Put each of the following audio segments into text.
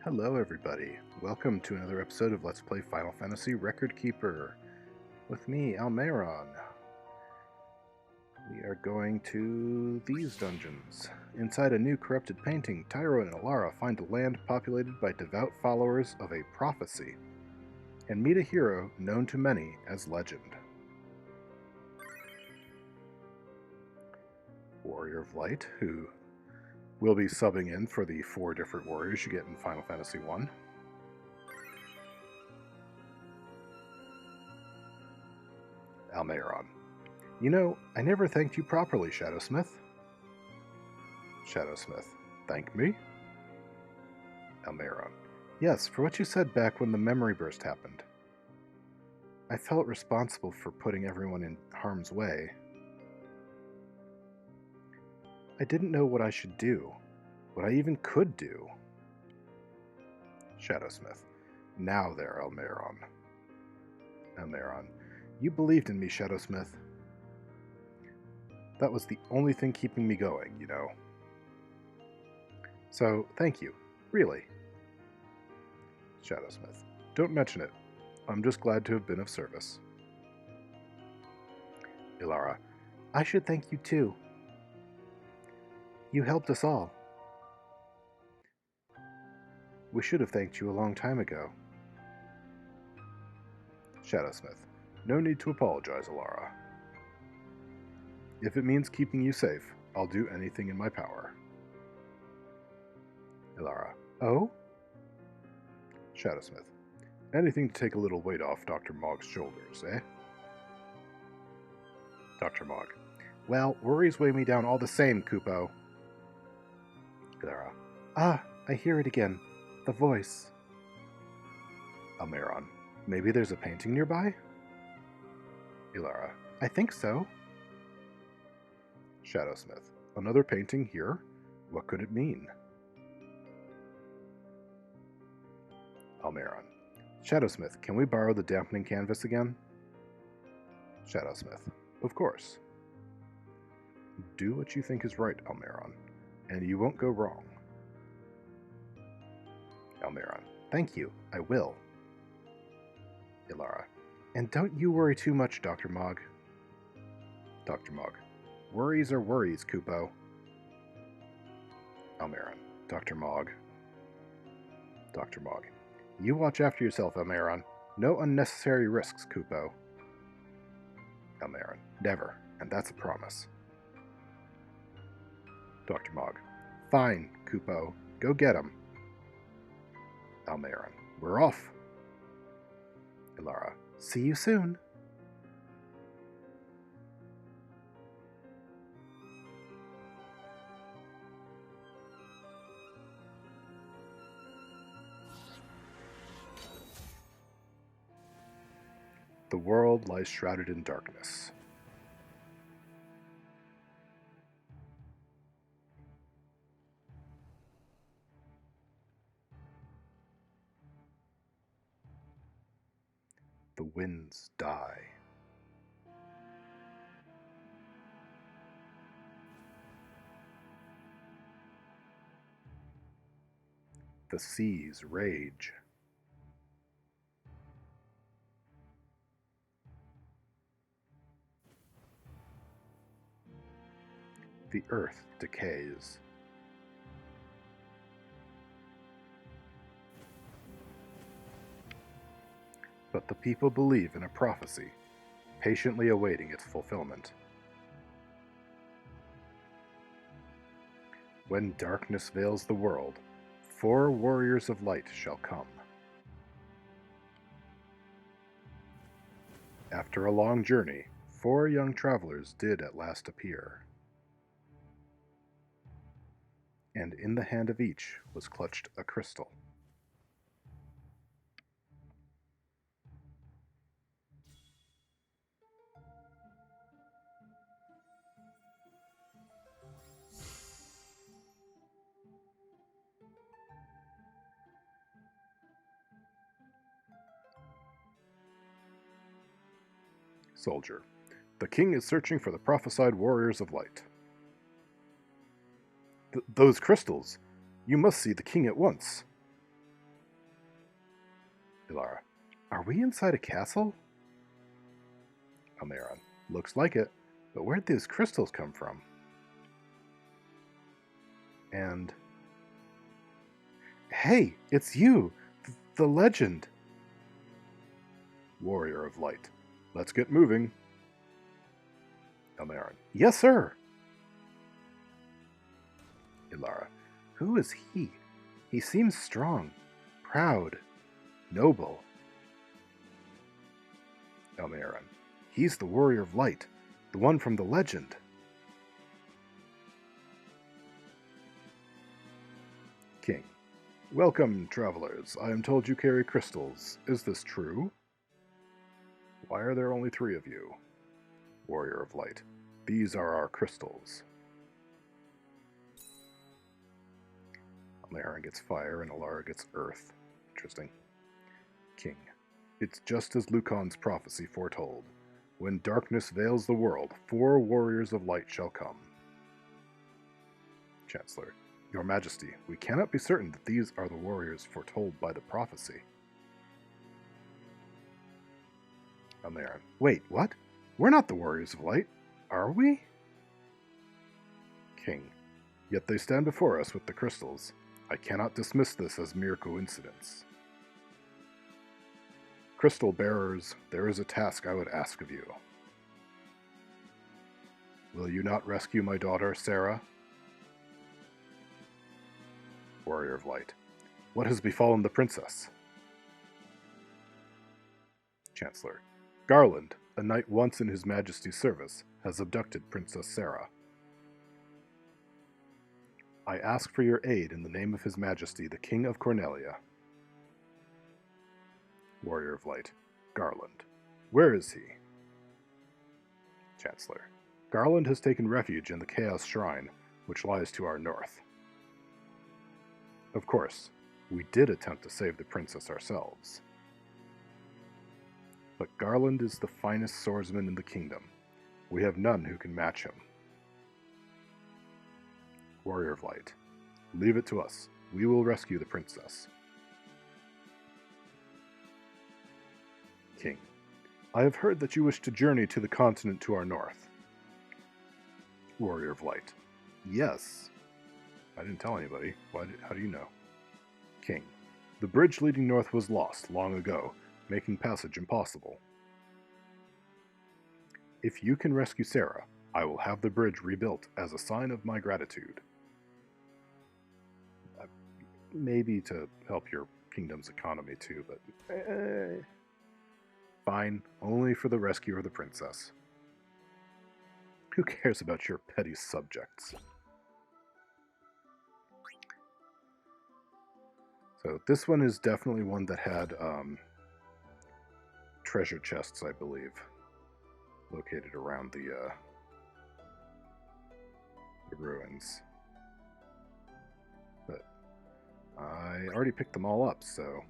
Hello, everybody. Welcome to another episode of Let's Play Final Fantasy Record Keeper. With me, Almaeron. We are going to these dungeons. Inside a new corrupted painting, Tyro and Elarra find a land populated by devout followers of a prophecy, and meet a hero known to many as Legend. Warrior of Light, who will be subbing in for the 4 different warriors you get in Final Fantasy I. Almaeron. You know, I never thanked you properly, Shadowsmith. Shadowsmith. Thank me? Almaeron. Yes, for what you said back when the memory burst happened. I felt responsible for putting everyone in harm's way. I didn't know what I should do, what I even could do. Shadowsmith. Now there, Almaeron. Almaeron. You believed in me, Shadowsmith. That was the only thing keeping me going, you know. So, thank you. Really. Shadowsmith. Don't mention it. I'm just glad to have been of service. Elarra. I should thank you too. You helped us all. We should have thanked you a long time ago. Shadowsmith. No need to apologize, Elarra. If it means keeping you safe, I'll do anything in my power. Elarra. Oh? Shadowsmith. Anything to take a little weight off Dr. Mog's shoulders, eh? Dr. Mog. Well, worries weigh me down all the same, Kupo. Elarra. Ah, I hear it again. The voice. Almaeron. Maybe there's a painting nearby? Elarra. I think so. Shadowsmith. Another painting here? What could it mean? Almaeron. Shadowsmith, can we borrow the dampening canvas again? Shadowsmith. Of course. Do what you think is right, Almaeron, and you won't go wrong. Almaeron. Thank you, I will. Elarra. And don't you worry too much, Dr. Mog. Dr. Mog. Worries are worries, Kupo. Almaeron. Dr. Mog. Dr. Mog. You watch after yourself, Almaeron. No unnecessary risks, Kupo. Almaeron. Never, and that's a promise. Dr. Mog. Fine, Kupo. Go get him. Almaeron. We're off. Elarra. See you soon. The world lies shrouded in darkness. The winds die. The seas rage. The earth decays. But the people believe in a prophecy, patiently awaiting its fulfillment. When darkness veils the world, 4 warriors of light shall come. After a long journey, 4 young travelers did at last appear. And in the hand of each was clutched a crystal. Soldier. The king is searching for the prophesied warriors of light. Those crystals! You must see the king at once. Elarra, are we inside a castle? Almaeron, looks like it, but where'd these crystals come from? And... Hey, it's you! The legend! Warrior of Light, let's get moving. Almaeron, yes, sir! Elarra, who is he? He seems strong, proud, noble. Almaeron, he's the Warrior of Light, the one from the legend. King, welcome, travelers. I am told you carry crystals. Is this true? Why are there only 3 of you? Warrior of Light, these are our crystals. Almaeron gets fire and Elarra gets earth. Interesting. King, it's just as Lucan's prophecy foretold. When darkness veils the world, 4 warriors of light shall come. Chancellor, Your Majesty, we cannot be certain that these are the warriors foretold by the prophecy. Almaeron, wait, what? We're not the warriors of light, are we? King, yet they stand before us with the crystals. I cannot dismiss this as mere coincidence. Crystal bearers, there is a task I would ask of you. Will you not rescue my daughter, Sarah? Warrior of Light, what has befallen the princess? Chancellor, Garland, a knight once in His Majesty's service, has abducted Princess Sarah. I ask for your aid in the name of His Majesty, the King of Cornelia. Warrior of Light, Garland, where is he? Chancellor, Garland has taken refuge in the Chaos Shrine, which lies to our north. Of course, we did attempt to save the princess ourselves. But Garland is the finest swordsman in the kingdom. We have none who can match him. Warrior of Light, leave it to us. We will rescue the princess. King, I have heard that you wish to journey to the continent to our north. Warrior of Light, yes. I didn't tell anybody. How do you know? King, the bridge leading north was lost long ago, making passage impossible. If you can rescue Sarah, I will have the bridge rebuilt as a sign of my gratitude. Maybe to help your kingdom's economy too, but fine, only for the rescue of the princess. Who cares about your petty subjects? So this one is definitely one that had treasure chests, I believe, located around the ruins. But I already picked them all up, so...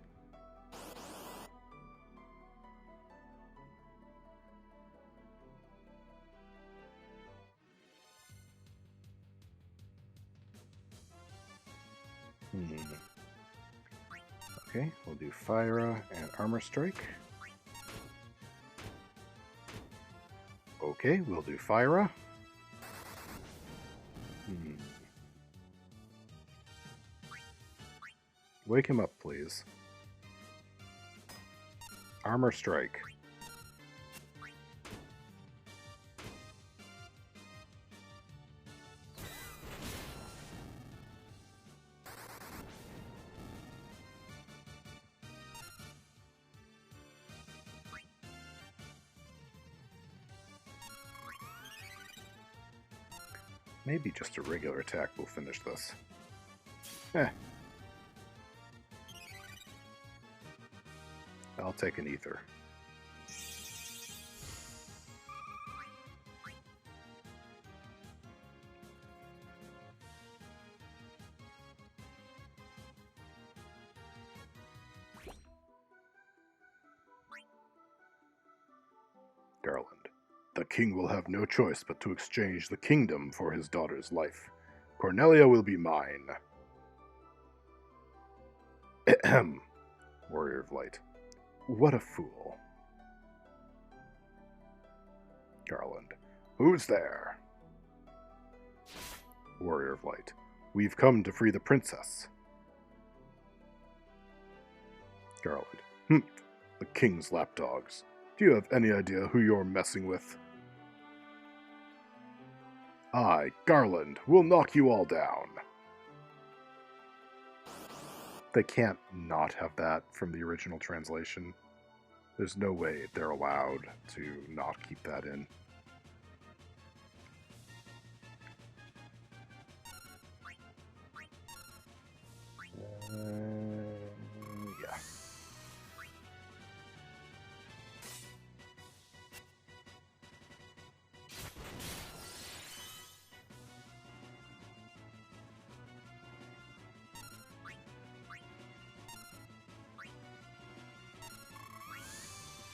Okay, we'll do Fire and Armor Strike. Okay, we'll do Fire. Wake him up, please. Armor Strike. Maybe just a regular attack will finish this. I'll take an ether. Garland. The king will have no choice but to exchange the kingdom for his daughter's life. Cornelia will be mine. Ahem. Warrior of Light. What a fool. Garland. Who's there? Warrior of Light. We've come to free the princess. Garland. The king's lapdogs. Do you have any idea who you're messing with? I, Garland, will knock you all down. They can't not have that from the original translation. There's no way they're allowed to not keep that in. Yeah.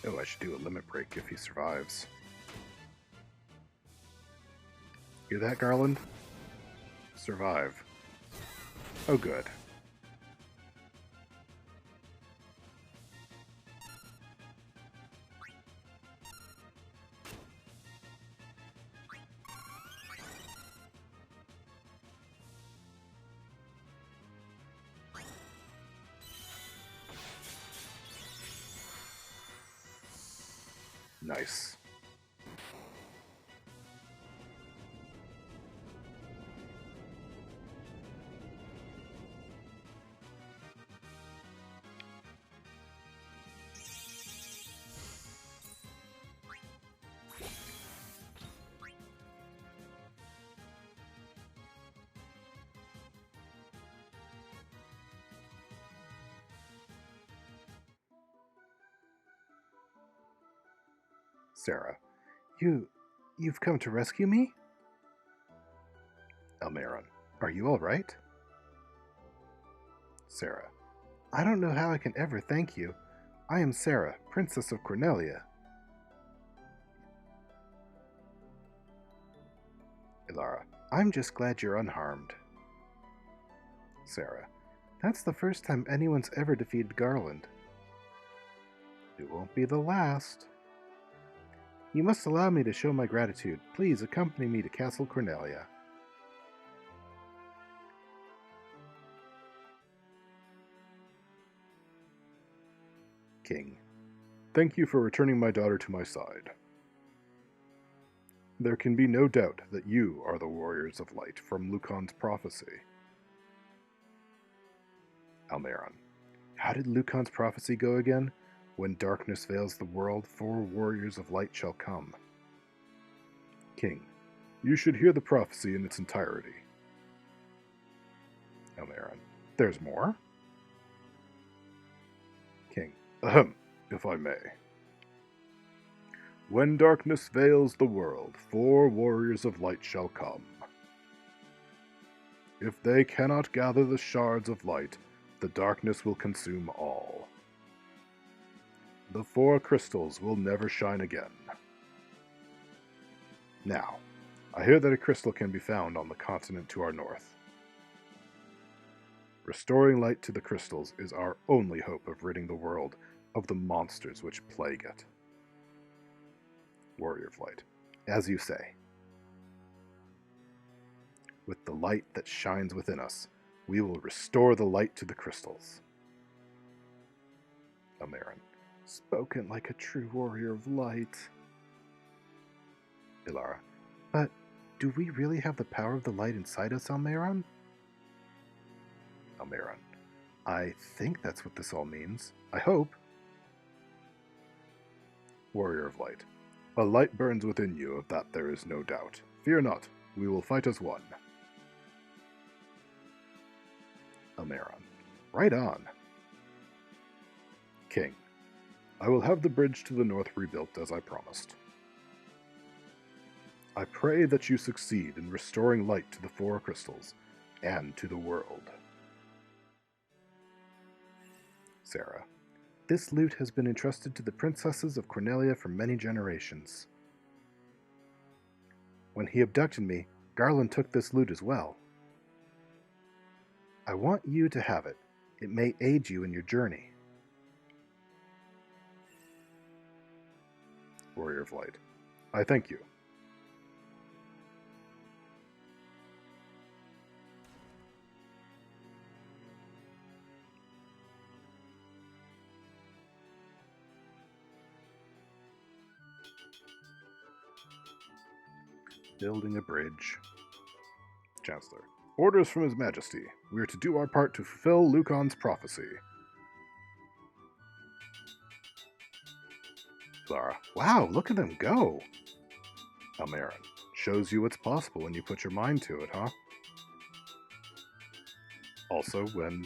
Oh, I should do a limit break if he survives. Hear that, Garland? Survive. Oh, good. Nice. Sarah. You've come to rescue me? Almaeron. Are you alright? Sarah. I don't know how I can ever thank you. I am Sarah, Princess of Cornelia. Elarra. I'm just glad you're unharmed. Sarah. That's the first time anyone's ever defeated Garland. It won't be the last. You must allow me to show my gratitude. Please accompany me to Castle Cornelia. King. Thank you for returning my daughter to my side. There can be no doubt that you are the warriors of light from Lucan's prophecy. Almaeron. How did Lucan's prophecy go again? When darkness veils the world, 4 warriors of light shall come. King. You should hear the prophecy in its entirety. Almaeron. There's more? King. Ahem, if I may. When darkness veils the world, 4 warriors of light shall come. If they cannot gather the shards of light, the darkness will consume all. The 4 crystals will never shine again. Now, I hear that a crystal can be found on the continent to our north. Restoring light to the crystals is our only hope of ridding the world of the monsters which plague it. Warrior of Light. As you say. With the light that shines within us, we will restore the light to the crystals. Almaeron. Spoken like a true warrior of light. Elarra. But do we really have the power of the light inside us, Almaeron? Almaeron. I think that's what this all means. I hope. Warrior of Light. A light burns within you, of that there is no doubt. Fear not, we will fight as one. Almaeron. Right on. King. I will have the bridge to the north rebuilt as I promised. I pray that you succeed in restoring light to the 4 crystals, and to the world. Sarah. This loot has been entrusted to the princesses of Cornelia for many generations. When he abducted me, Garland took this loot as well. I want you to have it. It may aid you in your journey. Warrior of Light. I thank you. Building a bridge. Chancellor. Orders from His Majesty. We are to do our part to fulfill Lucan's prophecy. Elarra. Wow, look at them go! Almaeron. Shows you what's possible when you put your mind to it, huh? Also, when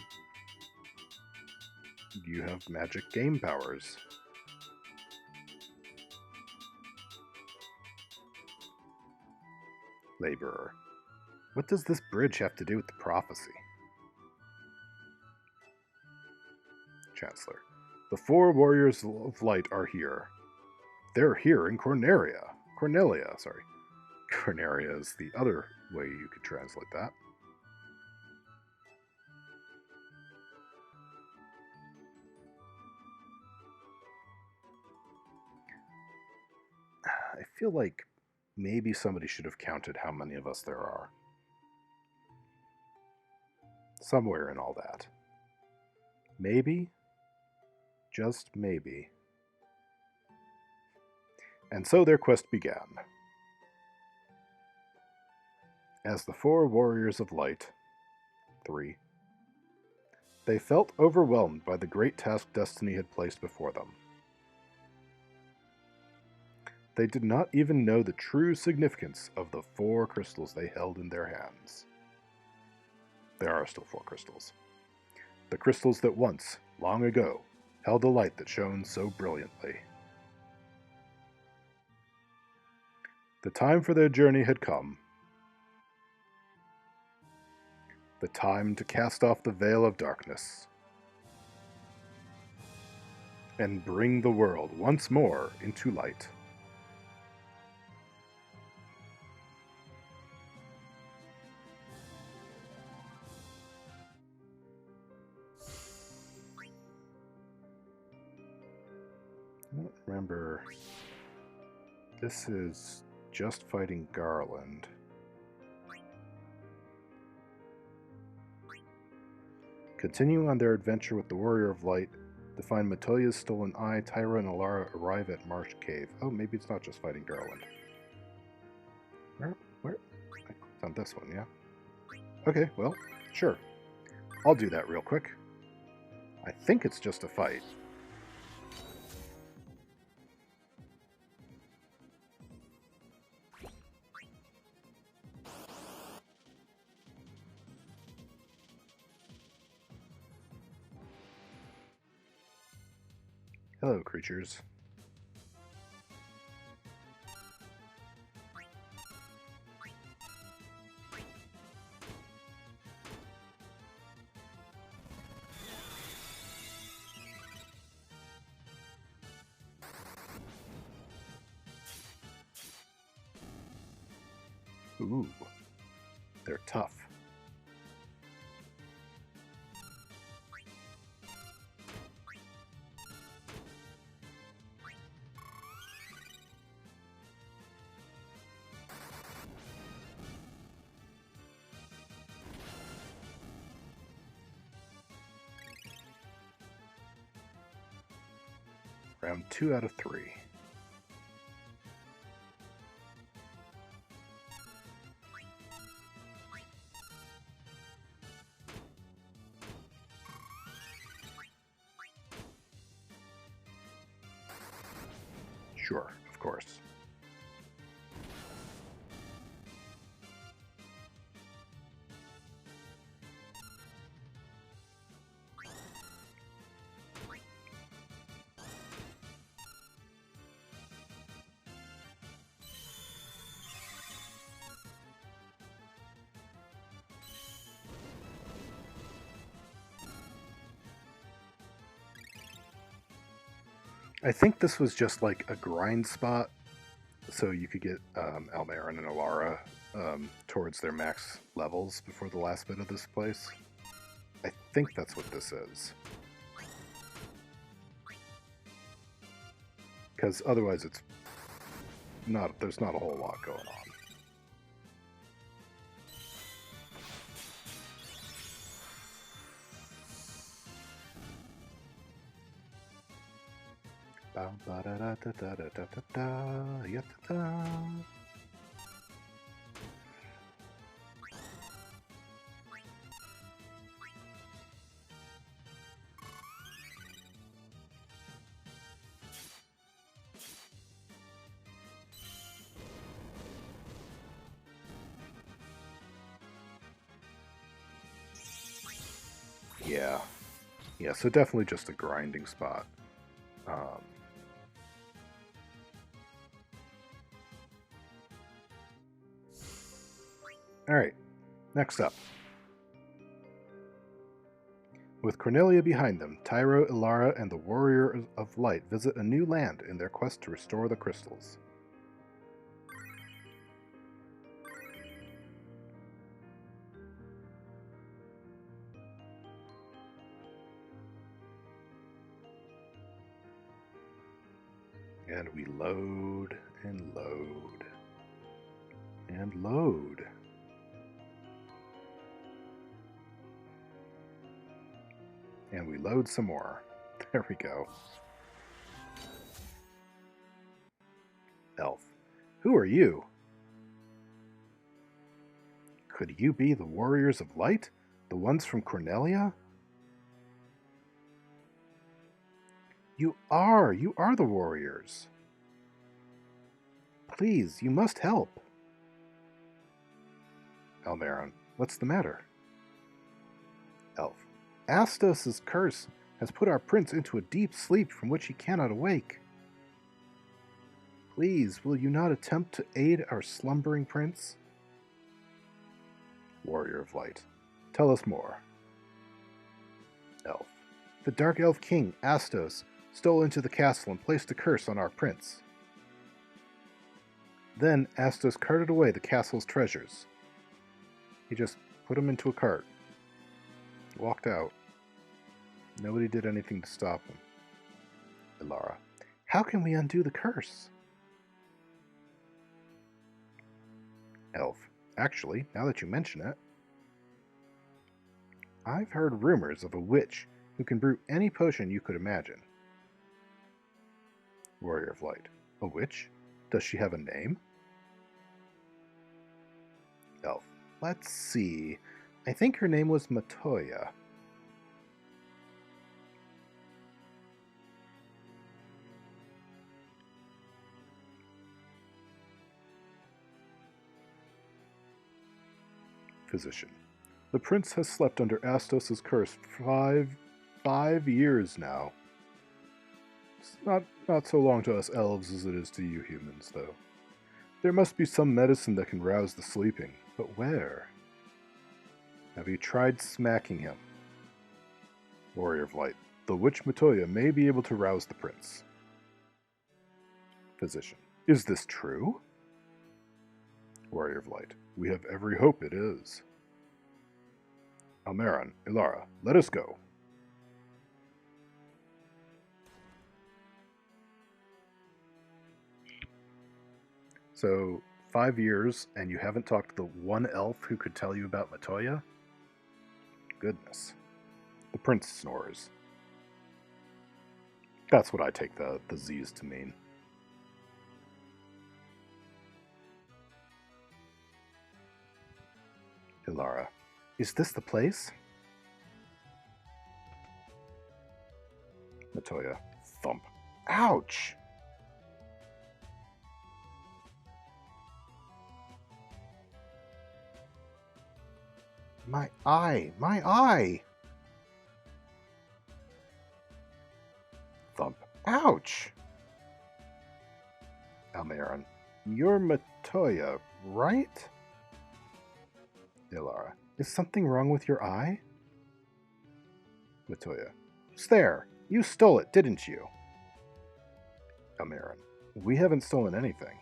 you have magic game powers. Laborer. What does this bridge have to do with the prophecy? Chancellor. The 4 Warriors of Light are here. They're here in Cornelia. Cornelia. Cornelia is the other way you could translate that. I feel like maybe somebody should have counted how many of us there are. Somewhere in all that. Maybe, just maybe. And so their quest began. As the 4 Warriors of Light, 3, they felt overwhelmed by the great task destiny had placed before them. They did not even know the true significance of the 4 crystals they held in their hands. There are still 4 crystals. The crystals that once, long ago, held a light that shone so brilliantly. The time for their journey had come. The time to cast off the veil of darkness and bring the world once more into light. I don't remember. This is just fighting Garland. Continuing on their adventure with the Warrior of Light to find Matolia's stolen eye, Tyra and Elarra arrive at Marsh Cave. Oh, maybe it's not just fighting Garland. Where? I clicked on this one, yeah? Okay, well, sure. I'll do that real quick. I think it's just a fight. Hello, creatures. Ooh, they're tough. Round 2 out of 3. Sure, of course. I think this was just like a grind spot, so you could get Almaeron and Elarra towards their max levels before the last bit of this place. I think that's what this is. Because otherwise it's there's not a whole lot going on. Yeah, so definitely just a grinding spot. Alright, next up. With Cornelia behind them, Tyro, Elarra, and the Warrior of Light visit a new land in their quest to restore the crystals. And we load and load and load. And we load some more. There we go. Elf. Who are you? Could you be the Warriors of Light? The ones from Cornelia? You are the Warriors. Please, you must help. Almaeron. What's the matter? Elf. Astos' curse has put our prince into a deep sleep from which he cannot awake. Please, will you not attempt to aid our slumbering prince? Warrior of Light. Tell us more. Elf. The Dark Elf King, Astos, stole into the castle and placed a curse on our prince. Then Astos carted away the castle's treasures. He just put them into a cart. Walked out. Nobody did anything to stop him. Elarra. How can we undo the curse? Elf. Actually, now that you mention it, I've heard rumors of a witch who can brew any potion you could imagine. Warrior of Light. A witch? Does she have a name? Elf. Let's see. I think her name was Matoya. Physician. The prince has slept under Astos' curse for five years now. It's not so long to us elves as it is to you humans, though. There must be some medicine that can rouse the sleeping, but where? Have you tried smacking him? Warrior of Light. The witch Matoya may be able to rouse the prince. Physician. Is this true? Warrior of Light. We have every hope it is. Almaeron, Elarra, let us go. So, 5 years, and you haven't talked to the one elf who could tell you about Matoya? Goodness. The prince snores. That's what I take the Z's to mean. Elarra. Is this the place? Matoya. Thump. Ouch! My eye! My eye! Thump. Ouch! Almaeron. You're Matoya, right? Elarra. Is something wrong with your eye? Matoya. Who's there? You stole it, didn't you? Almaeron. We haven't stolen anything.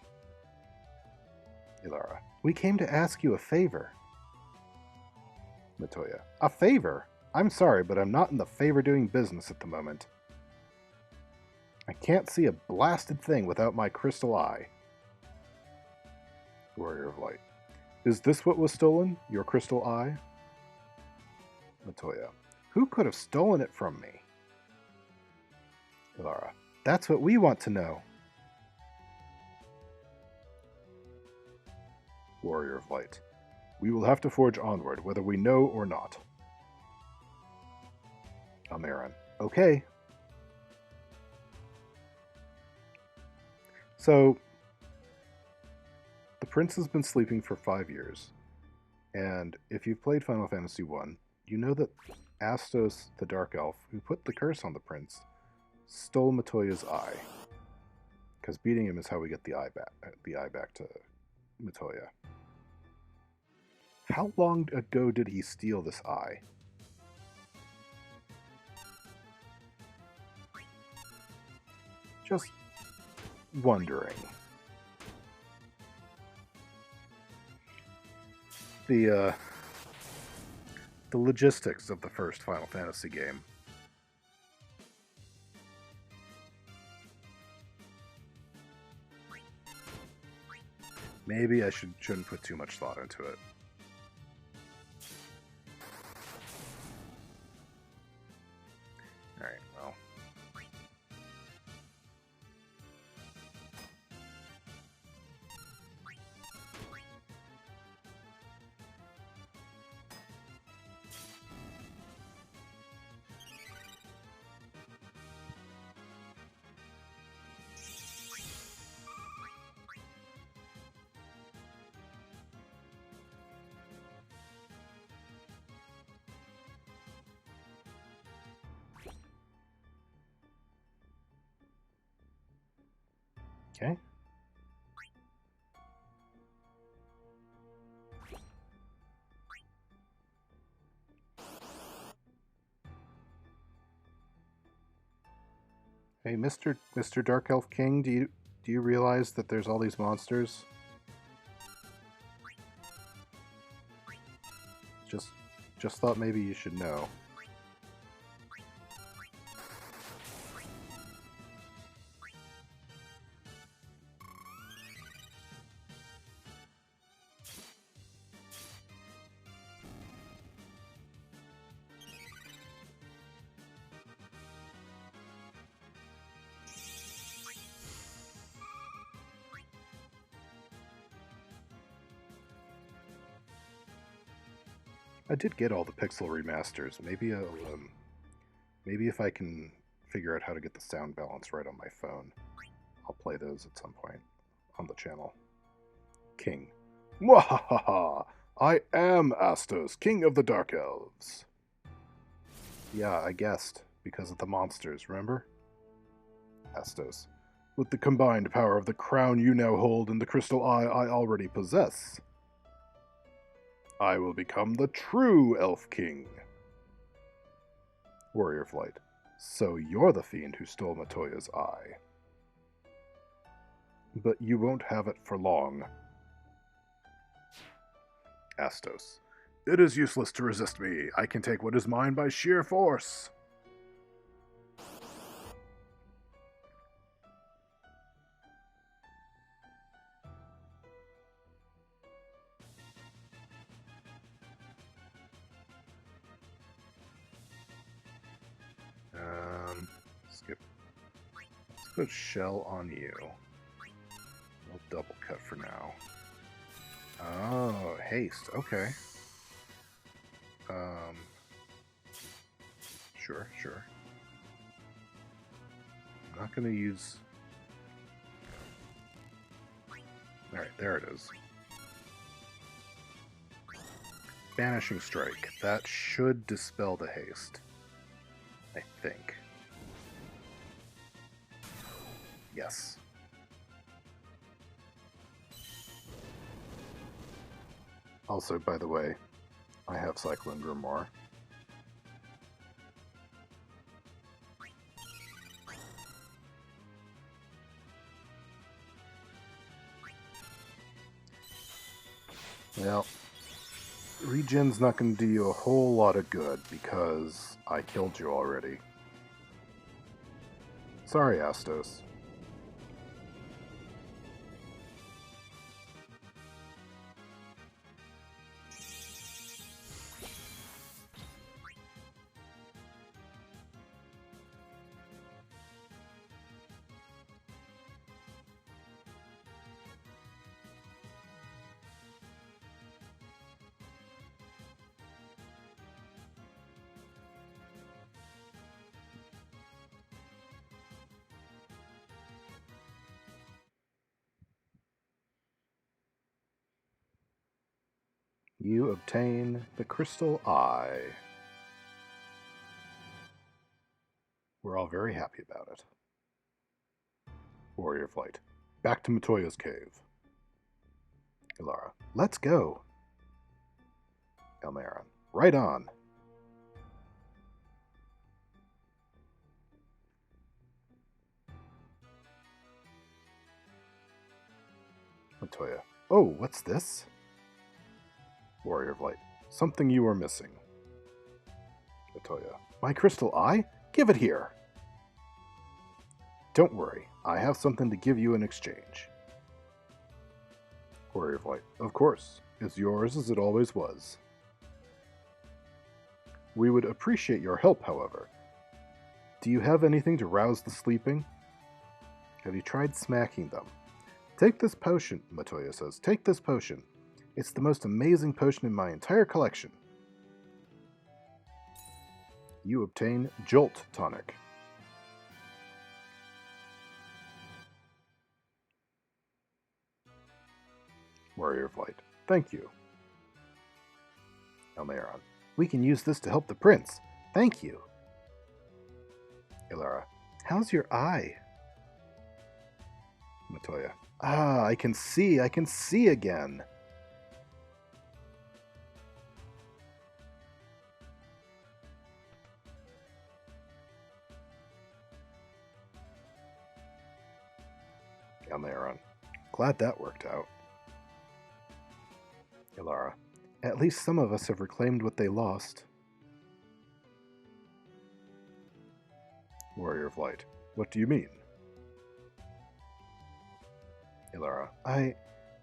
Elarra. We came to ask you a favor. Matoya. A favor? I'm sorry, but I'm not in the favor-doing business at the moment. I can't see a blasted thing without my crystal eye. Warrior of Light. Is this what was stolen? Your crystal eye? Matoya. Who could have stolen it from me? Elarra. That's what we want to know. Warrior of Light. We will have to forge onward, whether we know or not. Almaeron. Okay. So, the prince has been sleeping for 5 years, and if you've played Final Fantasy I, you know that Astos, the Dark Elf, who put the curse on the prince, stole Matoya's eye. Because beating him is how we get the eye back to Matoya. How long ago did he steal this eye? Just wondering. The logistics of the first Final Fantasy game. Maybe I shouldn't put too much thought into it. Alright, well. Okay. Hey, Mr. Dark Elf King, do you realize that there's all these monsters? Just thought maybe you should know. I did get all the pixel remasters. Maybe if I can figure out how to get the sound balance right on my phone, I'll play those at some point on the channel. King. Mwahaha! I am Astos, King of the Dark Elves. Yeah, I guessed, because of the monsters, remember? Astos. With the combined power of the crown you now hold and the crystal eye I already possess, I will become the true Elf King. Warrior of Light. So you're the fiend who stole Matoya's eye. But you won't have it for long. Astos. It is useless to resist me. I can take what is mine by sheer force. Skip. Let's put shell on you. We'll double cut for now. Oh, haste. Okay. Sure. I'm not going to use... Alright, there it is. Banishing Strike. That should dispel the haste. I think. Yes. Also, by the way, I have Cyclone Grimoire. Well, regen's not going to do you a whole lot of good because I killed you already. Sorry, Astos. You obtain the crystal eye. We're all very happy about it. Warrior flight. Back to Matoya's cave. Elarra. Let's go. Almaeron. Right on. Matoya. Oh, what's this? Warrior of Light. Something you are missing. Matoya. My crystal eye? Give it here. Don't worry. I have something to give you in exchange. Warrior of Light. Of course. It's yours as it always was. We would appreciate your help, however. Do you have anything to rouse the sleeping? Have you tried smacking them? Take this potion, Matoya says. Take this potion. It's the most amazing potion in my entire collection. You obtain Jolt Tonic. Warrior of Light. Thank you. Almaeron. We can use this to help the prince. Thank you. Elarra. How's your eye? Matoya. Ah, I can see again. Almaeron. Glad that worked out. Elarra. At least some of us have reclaimed what they lost. Warrior of Light. What do you mean? Elarra. I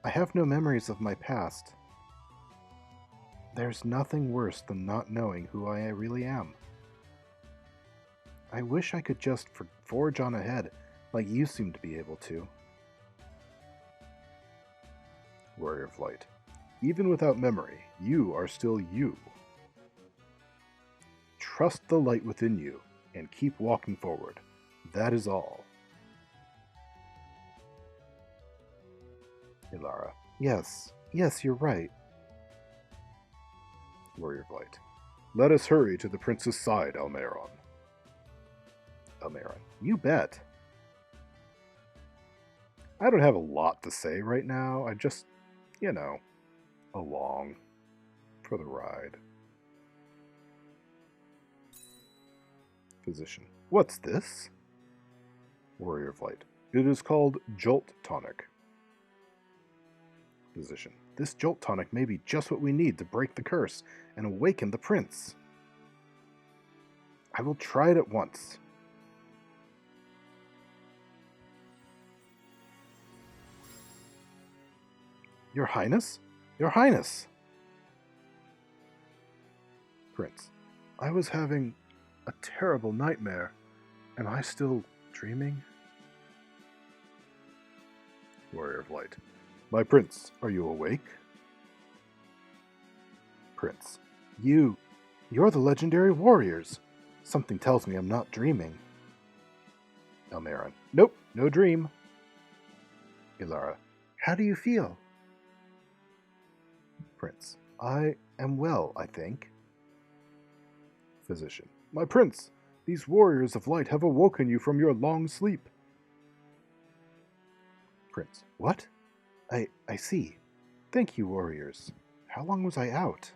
have no memories of my past. There's nothing worse than not knowing who I really am. I wish I could just forge on ahead, like you seem to be able to. Warrior of Light. Even without memory, you are still you. Trust the light within you, and keep walking forward. That is all. Elarra. Yes, you're right. Warrior of Light. Let us hurry to the prince's side, Almaeron. Almaeron. You bet. I don't have a lot to say right now. I just, along for the ride. Physician. What's this? Warrior of Light. It is called Jolt Tonic. Physician. This Jolt Tonic may be just what we need to break the curse and awaken the prince. I will try it at once. Your Highness? Your Highness! Prince. I was having a terrible nightmare. Am I still dreaming? Warrior of Light. My prince, are you awake? Prince. You're the legendary warriors. Something tells me I'm not dreaming. Almaeron. Nope, no dream. Elarra. How do you feel? Prince. I am well, I think. Physician. My prince, these warriors of light have awoken you from your long sleep. Prince. What? I see. Thank you, warriors. How long was I out?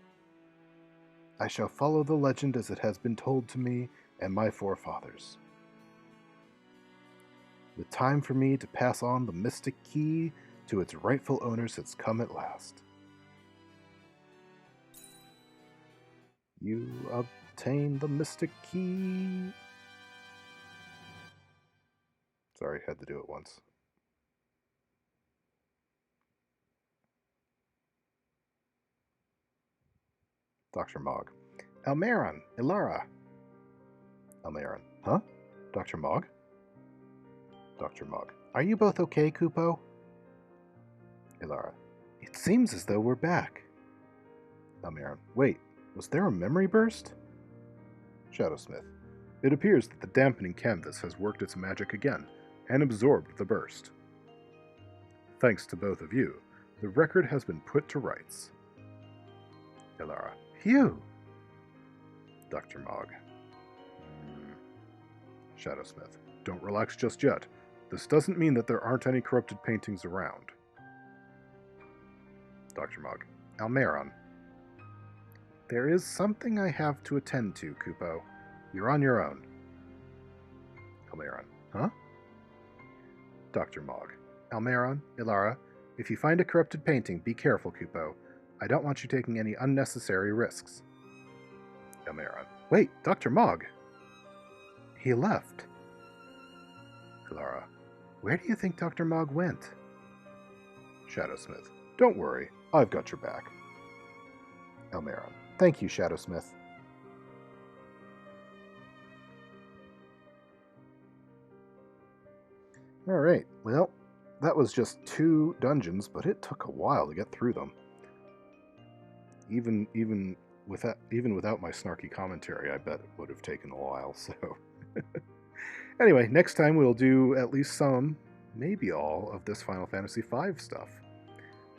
I shall follow the legend as it has been told to me and my forefathers. The time for me to pass on the mystic key to its rightful owners has come at last. You obtain the mystic key. Sorry, had to do it once. Dr. Mogg. Almaeron, Elarra. Almaeron. Huh? Dr. Mogg? Dr. Mogg. Are you both okay, Kupo? Elarra. It seems as though we're back. Almaeron. Wait, was there a memory burst? Shadowsmith. It appears that the dampening canvas has worked its magic again and absorbed the burst. Thanks to both of you, the record has been put to rights. Elarra. Phew! Dr. Mog. Shadowsmith. Don't relax just yet. This doesn't mean that there aren't any corrupted paintings around. Dr. Mog. Almaeron. There is something I have to attend to, Kupo. You're on your own. Almaeron. Huh? Dr. Mog. Almaeron, Elarra, if you find a corrupted painting, be careful, Kupo. I don't want you taking any unnecessary risks. Almaeron. Wait, Dr. Mog! He left. Elarra. Where do you think Dr. Mog went? Shadowsmith. Don't worry, I've got your back. Almaeron. Thank you, Shadowsmith. Alright, well, that was just 2 dungeons, but it took a while to get through them. Even without my snarky commentary, I bet it would have taken a while, so... Anyway, next time we'll do at least some, maybe all, of this Final Fantasy V stuff.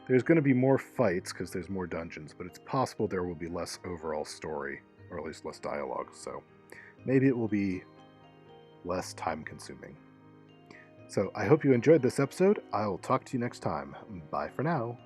There's going to be more fights, because there's more dungeons, but it's possible there will be less overall story, or at least less dialogue, so maybe it will be less time-consuming. So I hope you enjoyed this episode. I'll talk to you next time. Bye for now.